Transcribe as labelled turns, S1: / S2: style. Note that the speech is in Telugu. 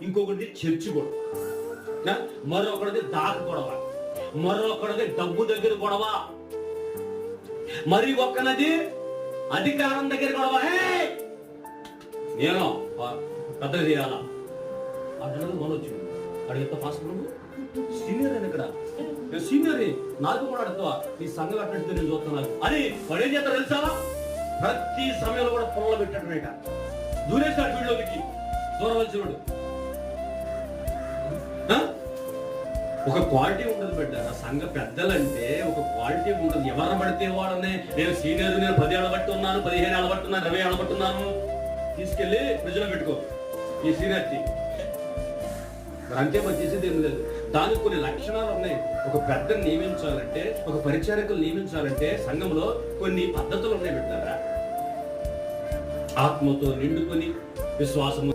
S1: ఇంకొకటి చర్చి గొడవ, మరొకటిది దాక గొడవ, మరొకటిది డబ్బు దగ్గర గొడవ, మరి ఒక్కనది అధికారం దగ్గర గొడవ. నేను పెద్దగా చేయాలా అంటే మొదలు వచ్చింది అడిగితే ఫాస్ట్ సీనియర్ అని ఇక్కడ సీనియర్ నాకు కూడా అడుగుతావా నీ సంఘం అట్టితే నేను చూస్తున్నాను అని వాడు ఏం చేస్తాడు తెలుసా? ప్రతి సమయంలో కూడా పొలంలో పెట్టాడు రేట దూరేస్తాడు వీళ్ళకి దూరవలసివాడు. ఒక క్వాలిటీ ఉండదు బిడ్డ. సంఘ పెద్దలంటే ఒక క్వాలిటీ ఉండదు. ఎవరు పడితే వాళ్ళనే నేను సీనియర్, నేను 10 ఏళ్ళ బట్టి ఉన్నాను, 15 ఏళ్ళ బట్టి ఉన్నాను, 20 ఏళ్ళ బట్టి ఉన్నాను తీసుకెళ్లి ఫ్రిడ్జ్లో పెట్టుకో ఈ సీనియర్టీ. అంతే మరి చేసేది ఏం లేదు. దానికి కొన్ని లక్షణాలు ఉన్నాయి. ఒక పెద్దను నియమించాలంటే, ఒక పరిచారకులు నియమించాలంటే సంఘంలో కొన్ని పద్ధతులు ఉన్నాయి బిడ్డారా. ఆత్మతో నిండుకొని విశ్వాసము